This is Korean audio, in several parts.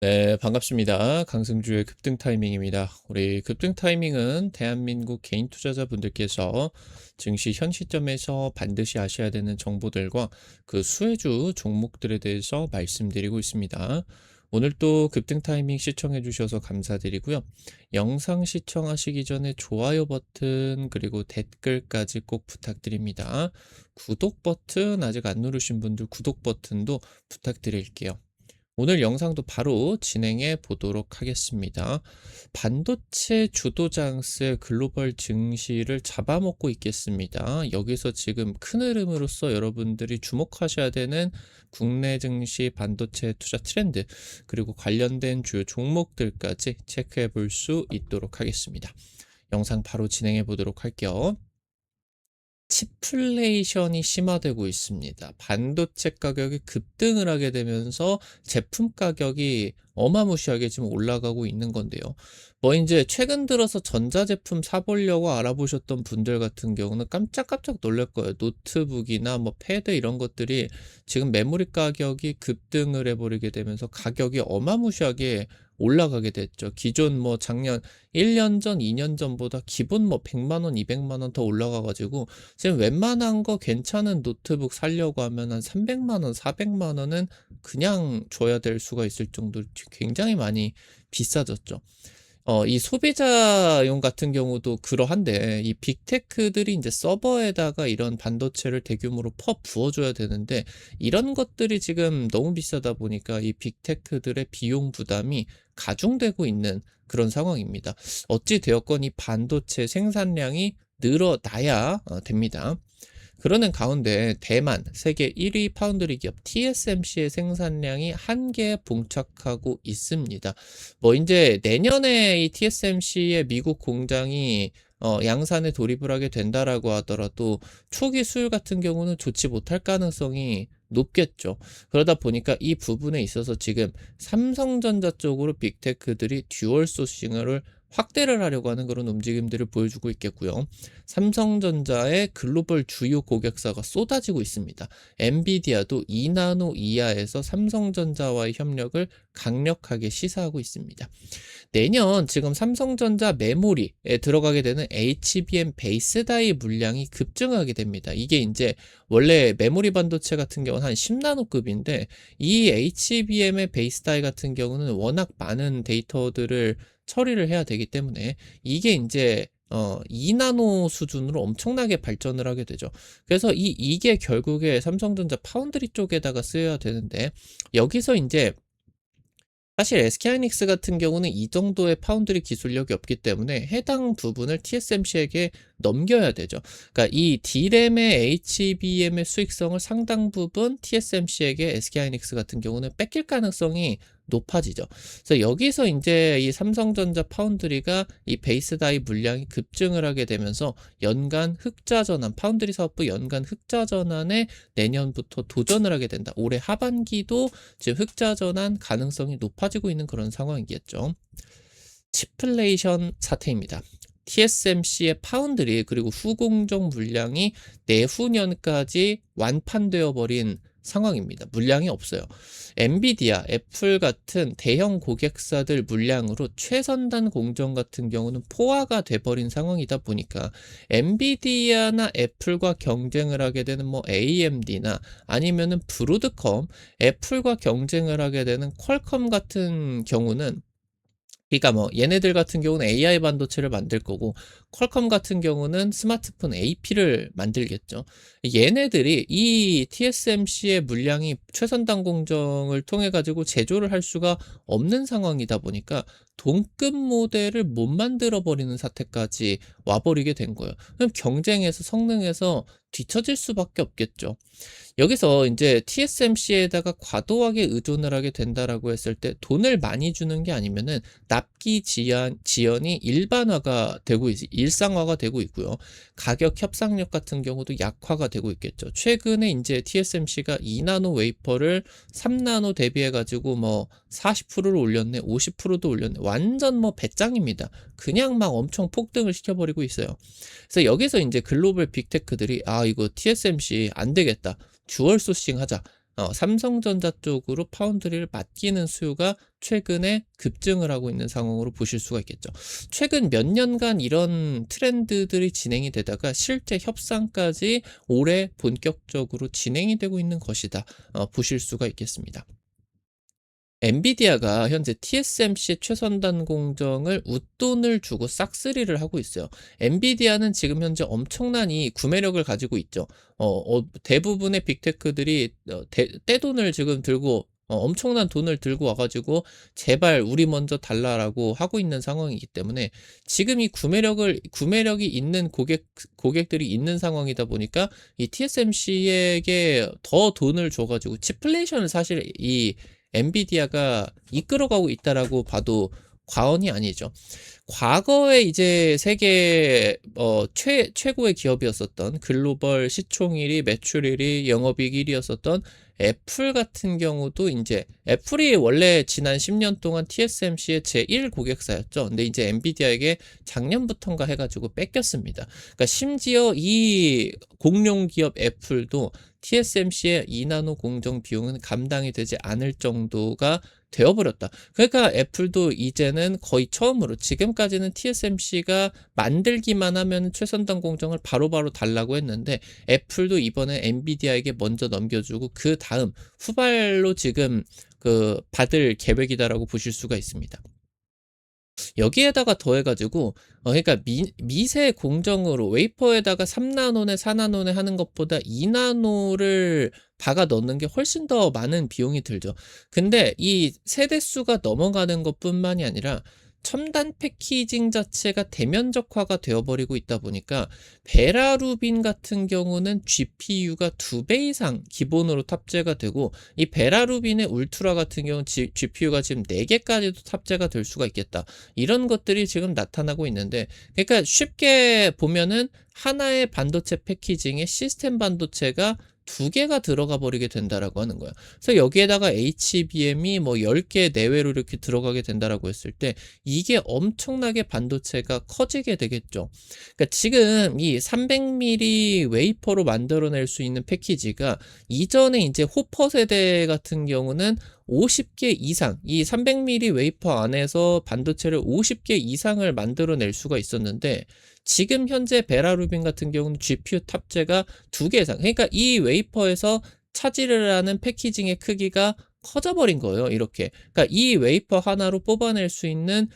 네, 반갑습니다. 강승주의 급등 타이밍입니다. 우리 급등 타이밍은 대한민국 개인 투자자분들께서 증시 현 시점에서 반드시 아셔야 되는 정보들과 그 수혜주 종목들에 대해서 말씀드리고 있습니다. 오늘 또 급등 타이밍 시청해 주셔서 감사드리고요. 영상 시청하시기 전에 좋아요 버튼 그리고 댓글까지 꼭 부탁드립니다. 구독 버튼 아직 안 누르신 분들 구독 버튼도 부탁드릴게요. 오늘 영상도 바로 진행해 보도록 하겠습니다. 반도체 주도 장세 글로벌 증시를 잡아먹고 있겠습니다. 여기서 지금 큰 흐름으로서 여러분들이 주목하셔야 되는 국내 증시 반도체 투자 트렌드 그리고 관련된 주요 종목들까지 체크해 볼 수 있도록 하겠습니다. 영상 바로 진행해 보도록 할게요. 치플레이션이 심화되고 있습니다. 반도체 가격이 급등을 하게 되면서 제품 가격이 어마무시하게 지금 올라가고 있는 건데요. 뭐 이제 최근 들어서 전자제품 사보려고 알아보셨던 분들 같은 경우는 깜짝깜짝 놀랄 거예요. 노트북이나 뭐 패드 이런 것들이 지금 메모리 가격이 급등을 해버리게 되면서 가격이 어마무시하게 올라가게 됐죠. 기존 뭐 작년 1년 전, 2년 전보다 기본 뭐 100만 원, 200만 원 더 올라가 가지고 지금 웬만한 거 괜찮은 노트북 사려고 하면 한 300만 원, 400만 원은 그냥 줘야 될 수가 있을 정도로 굉장히 많이 비싸졌죠. 이 소비자용 같은 경우도 그러한데 이 빅테크들이 이제 서버에다가 이런 반도체를 대규모로 부어줘야 되는데 이런 것들이 지금 너무 비싸다 보니까 이 빅테크들의 비용 부담이 가중되고 있는 그런 상황입니다. 어찌 되었건 이 반도체 생산량이 늘어나야 됩니다. 그러는 가운데 대만 세계 1위 파운드리 기업 TSMC의 생산량이 한계에 봉착하고 있습니다. 뭐 이제 내년에 이 TSMC의 미국 공장이 양산에 돌입을 하게 된다라고 하더라도 초기 수율 같은 경우는 좋지 못할 가능성이 높겠죠. 그러다 보니까 이 부분에 있어서 지금 삼성전자 쪽으로 빅테크들이 듀얼 소싱을 확대를 하려고 하는 그런 움직임들을 보여주고 있겠고요. 삼성전자의 글로벌 주요 고객사가 쏟아지고 있습니다. 엔비디아도 2나노 이하에서 삼성전자와의 협력을 강력하게 시사하고 있습니다. 내년 지금 삼성전자 메모리에 들어가게 되는 HBM 베이스 다이 물량이 급증하게 됩니다. 이게 이제 원래 메모리 반도체 같은 경우는 한 10나노급인데 이 HBM의 베이스 다이 같은 경우는 워낙 많은 데이터들을 처리를 해야 되기 때문에 이게 이제 2나노 수준으로 엄청나게 발전을 하게 되죠. 그래서 이게 결국에 삼성전자 파운드리 쪽에다가 쓰여야 되는데 여기서 이제 사실 SK하이닉스 같은 경우는 이 정도의 파운드리 기술력이 없기 때문에 해당 부분을 TSMC에게 넘겨야 되죠. 그러니까 이 D램의 HBM의 수익성을 상당 부분 TSMC에게 SK하이닉스 같은 경우는 뺏길 가능성이 높아지죠. 그래서 여기서 이제 이 삼성전자 파운드리가 이 베이스 다이 물량이 급증을 하게 되면서 연간 흑자 전환, 파운드리 사업부 연간 흑자 전환에 내년부터 도전을 하게 된다. 올해 하반기도 지금 흑자 전환 가능성이 높아지고 있는 그런 상황이겠죠. 치플레이션 사태입니다. TSMC의 파운드리 그리고 후공정 물량이 내후년까지 완판되어 버린 상황입니다. 물량이 없어요. 엔비디아, 애플 같은 대형 고객사들 물량으로 최선단 공정 같은 경우는 포화가 돼버린 상황이다 보니까 엔비디아나 애플과 경쟁을 하게 되는 뭐 AMD나 아니면은 브로드컴, 애플과 경쟁을 하게 되는 퀄컴 같은 경우는 그러니까 뭐 얘네들 같은 경우는 AI 반도체를 만들 거고 퀄컴 같은 경우는 스마트폰 AP를 만들겠죠. 얘네들이 이 TSMC의 물량이 최선단 공정을 통해 가지고 제조를 할 수가 없는 상황이다 보니까 동급 모델을 못 만들어 버리는 사태까지 와버리게 된 거예요. 그럼 경쟁에서 성능에서 뒤처질 수밖에 없겠죠. 여기서 이제 TSMC에다가 과도하게 의존을 하게 된다라고 했을 때 돈을 많이 주는 게 아니면은 납기 지연이 일반화가 되고 일상화가 되고 있고요. 가격 협상력 같은 경우도 약화가 되고 있겠죠. 최근에 이제 TSMC가 2나노 웨이퍼를 3나노 대비해 가지고 뭐 40%를 올렸네, 50%도 올렸네. 완전 뭐 배짱입니다. 그냥 막 엄청 폭등을 시켜버리고 있어요. 그래서 여기서 이제 글로벌 빅테크들이 이거 TSMC 안 되겠다. 듀얼 소싱 하자. 삼성전자 쪽으로 파운드리를 맡기는 수요가 최근에 급증을 하고 있는 상황으로 보실 수가 있겠죠. 최근 몇 년간 이런 트렌드들이 진행이 되다가 실제 협상까지 올해 본격적으로 진행이 되고 있는 것이다. 보실 수가 있겠습니다. 엔비디아가 현재 TSMC 최선단 공정을 웃돈을 주고 싹쓸이를 하고 있어요. 엔비디아는 지금 현재 엄청난 이 구매력을 가지고 있죠. 대부분의 빅테크들이 떼돈을 지금 들고 엄청난 돈을 들고 와가지고 제발 우리 먼저 달라라고 하고 있는 상황이기 때문에 지금 이 구매력이 있는 고객들이 있는 상황이다 보니까 이 TSMC에게 더 돈을 줘가지고 치플레이션을 사실 이 엔비디아가 이끌어가고 있다라고 봐도 과언이 아니죠. 과거에 이제 세계 최고의 기업이었었던 글로벌 시총 1위, 매출 1위, 영업이익 1위였었던 애플 같은 경우도 이제 애플이 원래 지난 10년 동안 TSMC의 제1 고객사였죠. 근데 이제 엔비디아에게 작년부터인가 해가지고 뺏겼습니다. 그러니까 심지어 이 공룡 기업 애플도 TSMC의 2나노 공정 비용은 감당이 되지 않을 정도가 되어버렸다. 그러니까 애플도 이제는 거의 처음으로 지금까지는 TSMC가 만들기만 하면 최선단 공정을 바로바로 달라고 했는데 애플도 이번에 엔비디아에게 먼저 넘겨주고 그 다음 후발로 지금 받을 계획이다라고 보실 수가 있습니다. 여기에다가 더해가지고 그러니까 미세 공정으로 웨이퍼에다가 3나노네 4나노네 하는 것보다 2나노를 박아 넣는 게 훨씬 더 많은 비용이 들죠. 근데 이 세대수가 넘어가는 것뿐만이 아니라 첨단 패키징 자체가 대면적화가 되어버리고 있다 보니까 베라루빈 같은 경우는 GPU가 2배 이상 기본으로 탑재가 되고 이 베라루빈의 울트라 같은 경우는 GPU가 지금 4개까지도 탑재가 될 수가 있겠다. 이런 것들이 지금 나타나고 있는데 그러니까 쉽게 보면은 하나의 반도체 패키징에 시스템 반도체가 2개가 들어가 버리게 된다라고 하는 거야. 그래서 여기에다가 HBM이 뭐 10개 내외로 이렇게 들어가게 된다라고 했을 때 이게 엄청나게 반도체가 커지게 되겠죠. 그러니까 지금 이 300mm 웨이퍼로 만들어낼 수 있는 패키지가 이전에 이제 호퍼 세대 같은 경우는 50개 이상, 이 300mm 웨이퍼 안에서 반도체를 50개 이상을 만들어낼 수가 있었는데 지금 현재 베라루빈 같은 경우는 GPU 탑재가 2개 이상. 그러니까 이 웨이퍼에서 차지를 하는 패키징의 크기가 커져버린 거예요. 이렇게. 그러니까 이 웨이퍼 하나로 뽑아낼 수 있는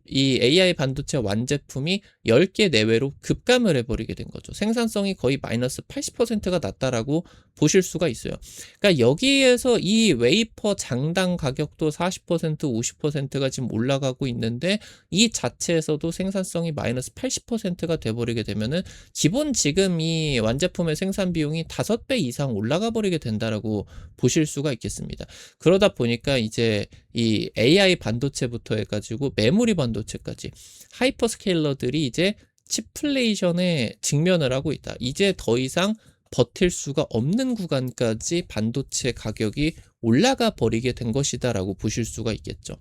이 AI 반도체 완제품이 10개 내외로 급감을 해버리게 된 거죠. 생산성이 거의 마이너스 80%가 낮다라고 보실 수가 있어요. 그러니까 여기에서 이 웨이퍼 장당 가격도 40%, 50%가 지금 올라가고 있는데 이 자체에서도 생산성이 마이너스 80%가 돼버리게 되면은 기본 지금 이 완제품의 생산 비용이 5배 이상 올라가 버리게 된다라고 보실 수가 있겠습니다. 그러다 보니까 이제 이 AI 반도체부터 해가지고 메모리 반도체까지 하이퍼스케일러들이 이제 치플레이션에 직면을 하고 있다. 이제 더 이상 버틸 수가 없는 구간까지 반도체 가격이 올라가 버리게 된 것이다라고 보실 수가 있겠죠.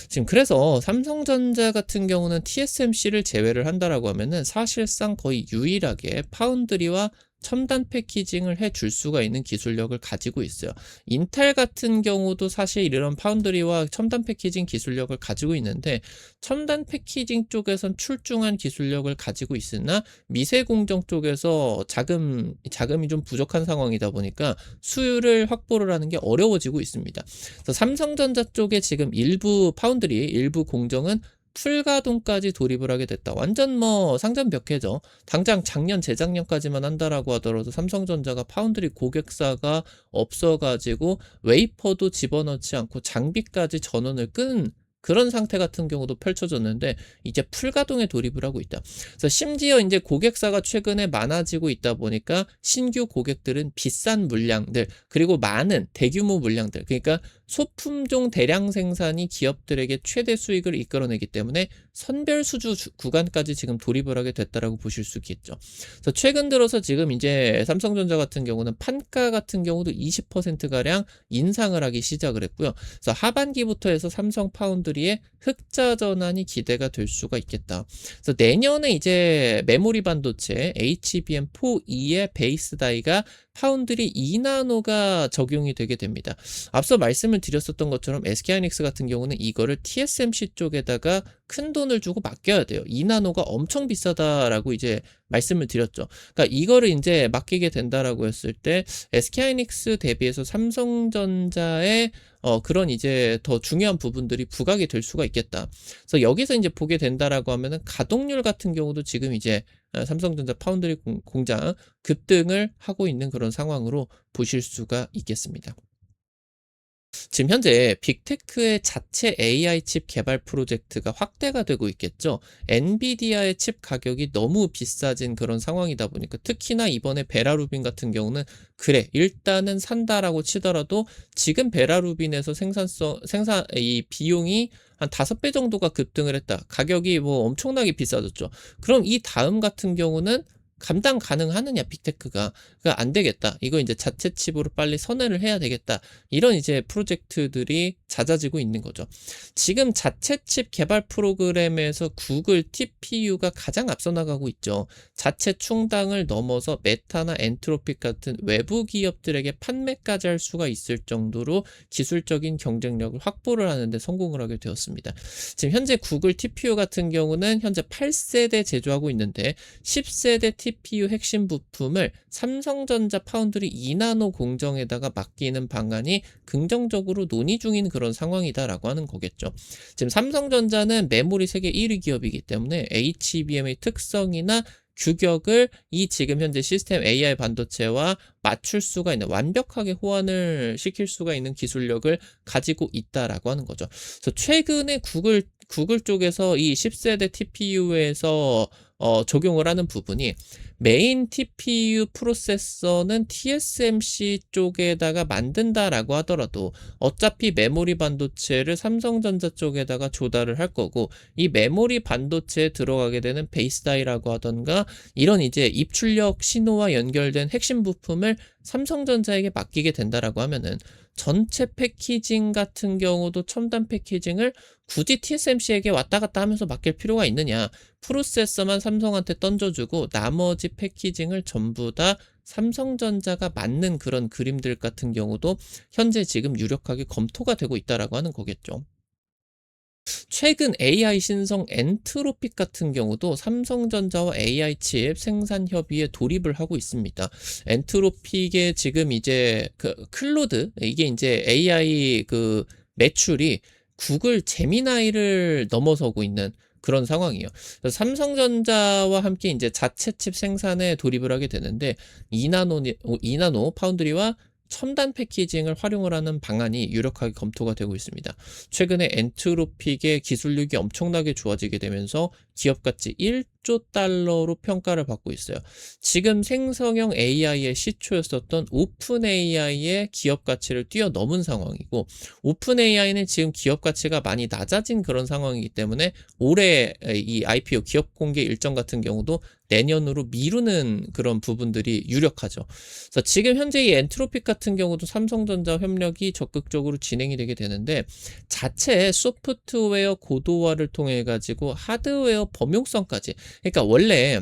지금 그래서 삼성전자 같은 경우는 TSMC를 제외를 한다라고 하면은 사실상 거의 유일하게 파운드리와 첨단 패키징을 해줄 수가 있는 기술력을 가지고 있어요. 인텔 같은 경우도 사실 이런 파운드리와 첨단 패키징 기술력을 가지고 있는데 첨단 패키징 쪽에선 출중한 기술력을 가지고 있으나 미세 공정 쪽에서 자금이 좀 부족한 상황이다 보니까 수요를 확보를 하는 게 어려워지고 있습니다. 그래서 삼성전자 쪽에 지금 일부 파운드리, 일부 공정은 풀가동까지 돌입을 하게 됐다. 완전 뭐 상전벽해죠. 당장 작년, 재작년까지만 한다라고 하더라도 삼성전자가 파운드리 고객사가 없어가지고 웨이퍼도 집어넣지 않고 장비까지 전원을 끈 그런 상태 같은 경우도 펼쳐졌는데 이제 풀가동에 돌입을 하고 있다. 그래서 심지어 이제 고객사가 최근에 많아지고 있다 보니까 신규 고객들은 비싼 물량들 그리고 많은 대규모 물량들 그러니까 소품종 대량 생산이 기업들에게 최대 수익을 이끌어내기 때문에 선별 수주 구간까지 지금 돌입을 하게 됐다라고 보실 수 있겠죠. 그래서 최근 들어서 지금 이제 삼성전자 같은 경우는 판가 같은 경우도 20%가량 인상을 하기 시작을 했고요. 그래서 하반기부터 해서 삼성 파운드리의 흑자 전환이 기대가 될 수가 있겠다. 그래서 내년에 이제 메모리 반도체 HBM4E의 베이스 다이가 파운드리 2나노가 적용이 되게 됩니다. 앞서 말씀을 드렸었던 것처럼 SK하이닉스 같은 경우는 이거를 TSMC 쪽에다가 큰 돈을 주고 맡겨야 돼요. 2나노가 엄청 비싸다라고 이제 말씀을 드렸죠. 그러니까 이거를 이제 맡기게 된다라고 했을 때 SK하이닉스 대비해서 삼성전자의 그런 이제 더 중요한 부분들이 부각이 될 수가 있겠다. 그래서 여기서 이제 보게 된다라고 하면은 가동률 같은 경우도 지금 이제 삼성전자 파운드리 공장 급등을 하고 있는 그런 상황으로 보실 수가 있겠습니다. 지금 현재 빅테크의 자체 AI 칩 개발 프로젝트가 확대가 되고 있겠죠. 엔비디아의 칩 가격이 너무 비싸진 그런 상황이다 보니까 특히나 이번에 베라루빈 같은 경우는 그래 일단은 산다라고 치더라도 지금 베라루빈에서 이 비용이 한 5배 정도가 급등을 했다. 가격이 뭐 엄청나게 비싸졌죠. 그럼 이 다음 같은 경우는 감당 가능하느냐 빅테크가 그러니까 안 되겠다. 이거 이제 자체 칩으로 빨리 선회를 해야 되겠다. 이런 이제 프로젝트들이 잦아지고 있는 거죠. 지금 자체 칩 개발 프로그램에서 구글 TPU가 가장 앞서 나가고 있죠. 자체 충당을 넘어서 메타나 엔트로픽 같은 외부 기업들에게 판매까지 할 수가 있을 정도로 기술적인 경쟁력을 확보를 하는데 성공을 하게 되었습니다. 지금 현재 구글 TPU 같은 경우는 현재 8세대 제조하고 있는데 10세대 TPU 핵심 부품을 삼성전자 파운드리 2나노 공정에다가 맡기는 방안이 긍정적으로 논의 중인 그런 상황이다라고 하는 거겠죠. 지금 삼성전자는 메모리 세계 1위 기업이기 때문에 HBM의 특성이나 규격을 이 지금 현재 시스템 AI 반도체와 맞출 수가 있는 완벽하게 호환을 시킬 수가 있는 기술력을 가지고 있다라고 하는 거죠. 그래서 최근에 구글 쪽에서 이 10세대 TPU에서 적용을 하는 부분이 메인 TPU 프로세서는 TSMC 쪽에다가 만든다라고 하더라도 어차피 메모리 반도체를 삼성전자 쪽에다가 조달을 할 거고 이 메모리 반도체에 들어가게 되는 베이스 다이라고 하던가 이런 이제 입출력 신호와 연결된 핵심 부품을 삼성전자에게 맡기게 된다라고 하면은 전체 패키징 같은 경우도 첨단 패키징을 굳이 TSMC에게 왔다 갔다 하면서 맡길 필요가 있느냐. 프로세서만 삼성한테 던져주고 나머지 패키징을 전부 다 삼성전자가 맞는 그런 그림들 같은 경우도 현재 지금 유력하게 검토가 되고 있다라고 하는 거겠죠. 최근 AI 신성 엔트로픽 같은 경우도 삼성전자와 AI 칩 생산 협의에 돌입을 하고 있습니다. 엔트로픽의 지금 이제 그 클로드 이게 이제 AI 그 매출이 구글 제미나이를 넘어서고 있는 그런 상황이에요. 그래서 삼성전자와 함께 이제 자체 칩 생산에 돌입을 하게 되는데 2나노 파운드리와 첨단 패키징을 활용을 하는 방안이 유력하게 검토가 되고 있습니다. 최근에 엔트로픽의 기술력이 엄청나게 좋아지게 되면서 기업 가치 1조 달러로 평가를 받고 있어요. 지금 생성형 AI의 시초였었던 오픈 AI의 기업 가치를 뛰어넘은 상황이고 오픈 AI는 지금 기업 가치가 많이 낮아진 그런 상황이기 때문에 올해 이 IPO 기업 공개 일정 같은 경우도 내년으로 미루는 그런 부분들이 유력하죠. 그래서 지금 현재 이 엔트로픽 같은 경우도 삼성전자 협력이 적극적으로 진행이 되게 되는데 자체 소프트웨어 고도화를 통해 가지고 하드웨어 범용성까지 그러니까 원래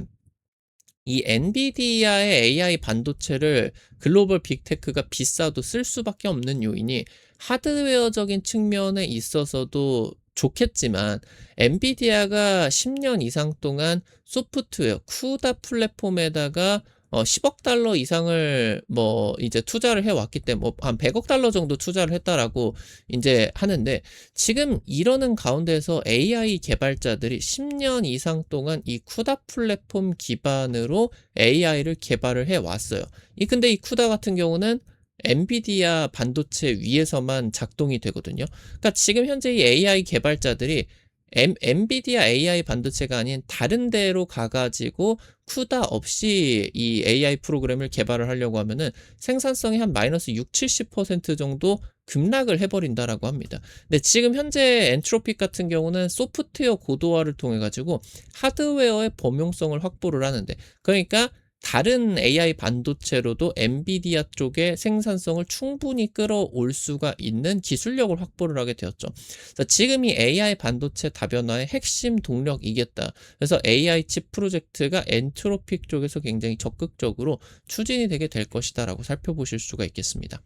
이 엔비디아의 AI 반도체를 글로벌 빅테크가 비싸도 쓸 수밖에 없는 요인이 하드웨어적인 측면에 있어서도 좋겠지만 엔비디아가 10년 이상 동안 소프트웨어 쿠다 플랫폼에다가 10억 달러 이상을 뭐 이제 투자를 해왔기 때문에 뭐한 100억 달러 정도 투자를 했다라고 이제 하는데 지금 이러는 가운데서 AI 개발자들이 10년 이상 동안 이 쿠다 플랫폼 기반으로 AI를 개발을 해왔어요. 근데 이 쿠다 같은 경우는 엔비디아 반도체 위에서만 작동이 되거든요. 그러니까 지금 현재 이 AI 개발자들이 엔비디아 AI 반도체가 아닌 다른 데로 가가지고 쿠다 없이 이 AI 프로그램을 개발을 하려고 하면은 생산성이 한 마이너스 6, 70% 정도 급락을 해버린다라고 합니다. 근데 지금 현재 엔트로픽 같은 경우는 소프트웨어 고도화를 통해 가지고 하드웨어의 범용성을 확보를 하는데 그러니까 다른 AI 반도체로도 엔비디아 쪽의 생산성을 충분히 끌어올 수가 있는 기술력을 확보를 하게 되었죠. 그래서 지금 이 AI 반도체 다변화의 핵심 동력이겠다. 그래서 AI 칩 프로젝트가 엔트로픽 쪽에서 굉장히 적극적으로 추진이 되게 될 것이다라고 살펴보실 수가 있겠습니다.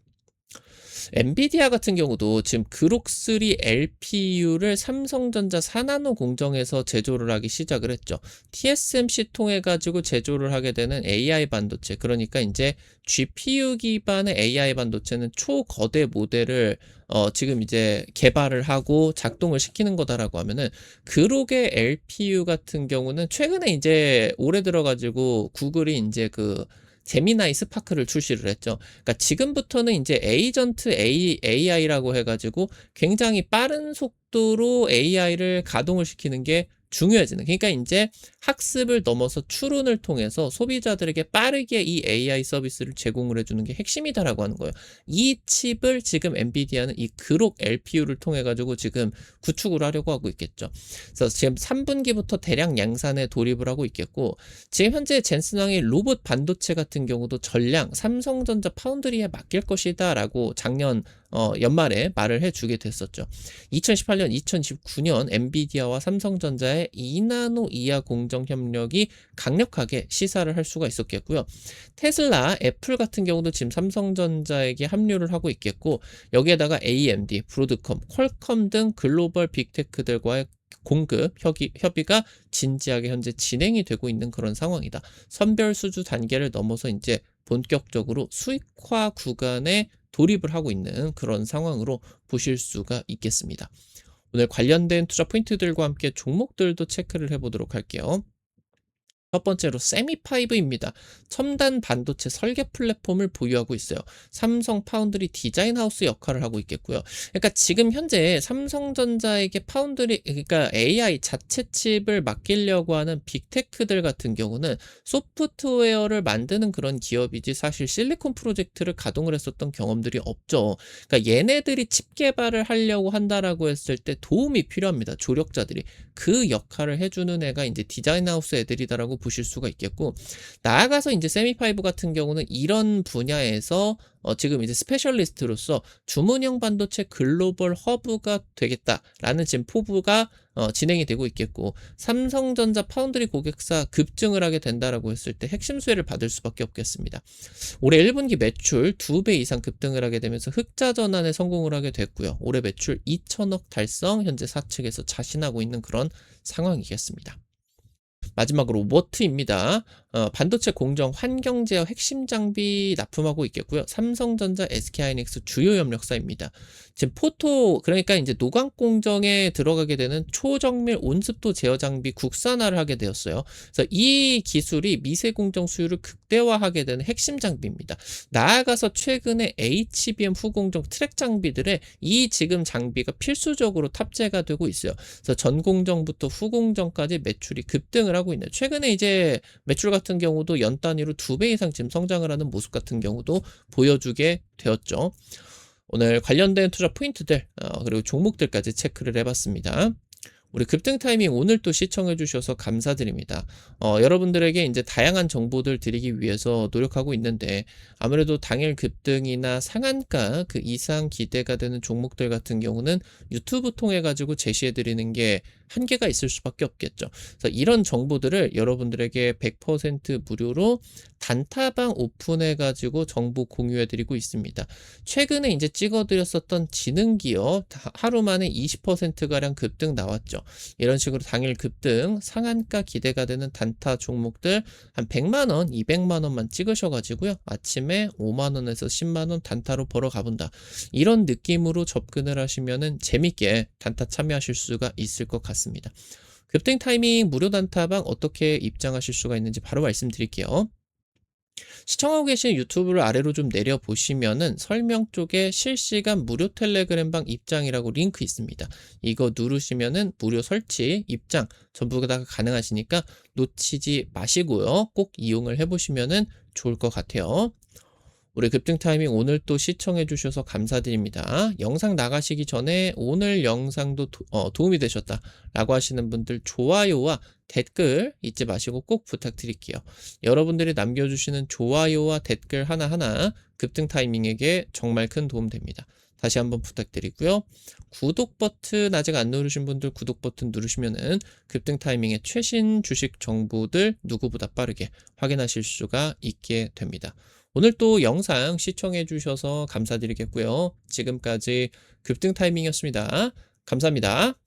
엔비디아 같은 경우도 지금 그록3 LPU를 삼성전자 4나노 공정에서 제조를 하기 시작을 했죠. TSMC 통해 가지고 제조를 하게 되는 AI 반도체, 그러니까 이제 GPU 기반의 AI 반도체는 초거대 모델을 지금 이제 개발을 하고 작동을 시키는 거다라고 하면은, 그록의 LPU 같은 경우는 최근에 이제 올해 들어가지고 구글이 이제 그 제미나이 스파크를 출시를 했죠. 그러니까 지금부터는 이제 에이전트 AI라고 해가지고 굉장히 빠른 속도로 AI를 가동을 시키는 게 중요해지는. 그러니까 이제 학습을 넘어서 추론을 통해서 소비자들에게 빠르게 이 AI 서비스를 제공을 해주는 게 핵심이다라고 하는 거예요. 이 칩을 지금 엔비디아는 이 그록 LPU를 통해 가지고 지금 구축을 하려고 하고 있겠죠. 그래서 지금 3분기부터 대량 양산에 돌입을 하고 있겠고, 지금 현재 젠슨왕의 로봇 반도체 같은 경우도 전량 삼성전자 파운드리에 맡길 것이다라고 작년 연말에 말을 해주게 됐었죠. 2018년, 2019년 엔비디아와 삼성전자의 2나노 이하 공정 협력이 강력하게 시사를 할 수가 있었겠고요. 테슬라, 애플 같은 경우도 지금 삼성전자에게 합류를 하고 있겠고, 여기에다가 AMD, 브로드컴, 퀄컴 등 글로벌 빅테크들과의 공급 협의가 진지하게 현재 진행이 되고 있는 그런 상황이다. 선별 수주 단계를 넘어서 이제 본격적으로 수익화 구간에 돌입을 하고 있는 그런 상황으로 보실 수가 있겠습니다. 오늘 관련된 투자 포인트들과 함께 종목들도 체크를 해보도록 할게요. 첫 번째로 세미파이브입니다. 첨단 반도체 설계 플랫폼을 보유하고 있어요. 삼성 파운드리 디자인 하우스 역할을 하고 있겠고요. 그러니까 지금 현재 삼성전자에게 파운드리, 그러니까 AI 자체 칩을 맡기려고 하는 빅테크들 같은 경우는 소프트웨어를 만드는 그런 기업이지 사실 실리콘 프로젝트를 가동을 했었던 경험들이 없죠. 그러니까 얘네들이 칩 개발을 하려고 한다라고 했을 때 도움이 필요합니다. 조력자들이. 그 역할을 해주는 애가 이제 디자인 하우스 애들이다라고 보실 수가 있겠고, 나아가서 이제 세미파이브 같은 경우는 이런 분야에서 지금 이제 스페셜리스트로서 주문형 반도체 글로벌 허브가 되겠다라는 지금 포부가 진행이 되고 있겠고, 삼성전자 파운드리 고객사 급증을 하게 된다라고 했을 때 핵심 수혜를 받을 수밖에 없겠습니다. 올해 1분기 매출 2배 이상 급등을 하게 되면서 흑자 전환에 성공을 하게 됐고요. 올해 매출 2천억 달성, 현재 사측에서 자신하고 있는 그런 상황이겠습니다. 마지막으로 워트입니다. 반도체 공정 환경 제어 핵심 장비 납품하고 있겠고요. 삼성전자, SK하이닉스 주요 협력사입니다. 지금 포토, 그러니까 이제 노광 공정에 들어가게 되는 초정밀 온습도 제어 장비 국산화를 하게 되었어요. 그래서 이 기술이 미세 공정 수율을 극대화하게 되는 핵심 장비입니다. 나아가서 최근에 HBM 후공정 트랙 장비들에 이 지금 장비가 필수적으로 탑재가 되고 있어요. 그래서 전공정부터 후공정까지 매출이 급등을 하고 있네요. 최근에 이제 매출 같은 경우도 연 단위로 2배 이상 지금 성장을 하는 모습 같은 경우도 보여주게 되었죠. 오늘 관련된 투자 포인트들 그리고 종목들까지 체크를 해봤습니다. 우리 급등 타이밍 오늘 또 시청해 주셔서 감사드립니다. 여러분들에게 이제 다양한 정보들 드리기 위해서 노력하고 있는데, 아무래도 당일 급등이나 상한가 그 이상 기대가 되는 종목들 같은 경우는 유튜브 통해 가지고 제시해 드리는 게 한계가 있을 수밖에 없겠죠. 그래서 이런 정보들을 여러분들에게 100% 무료로 단타방 오픈해 가지고 정보 공유해 드리고 있습니다. 최근에 이제 찍어 드렸었던 지능기업 하루 만에 20%가량 급등 나왔죠. 이런 식으로 당일 급등 상한가 기대가 되는 단타 종목들 한 100만원, 200만원만 찍으셔가지고요, 아침에 5만원에서 10만원 단타로 벌어 가본다, 이런 느낌으로 접근을 하시면은 재밌게 단타 참여하실 수가 있을 것 같습니다. 급등 타이밍 무료 단타방 어떻게 입장하실 수가 있는지 바로 말씀드릴게요. 시청하고 계신 유튜브를 아래로 좀 내려보시면은 설명 쪽에 실시간 무료 텔레그램방 입장이라고 링크 있습니다. 이거 누르시면은 무료 설치, 입장 전부 다 가능하시니까 놓치지 마시고요. 꼭 이용을 해보시면은 좋을 것 같아요. 우리 급등 타이밍 오늘 또 시청해 주셔서 감사드립니다. 영상 나가시기 전에 오늘 영상도 도움이 되셨다라고 하시는 분들 좋아요와 댓글 잊지 마시고 꼭 부탁드릴게요. 여러분들이 남겨주시는 좋아요와 댓글 하나하나 급등 타이밍에게 정말 큰 도움 됩니다. 다시 한번 부탁드리고요. 구독 버튼 아직 안 누르신 분들 구독 버튼 누르시면은 급등 타이밍의 최신 주식 정보들 누구보다 빠르게 확인하실 수가 있게 됩니다. 오늘 또 영상 시청해 주셔서 감사드리겠고요. 지금까지 급등 타이밍이었습니다. 감사합니다.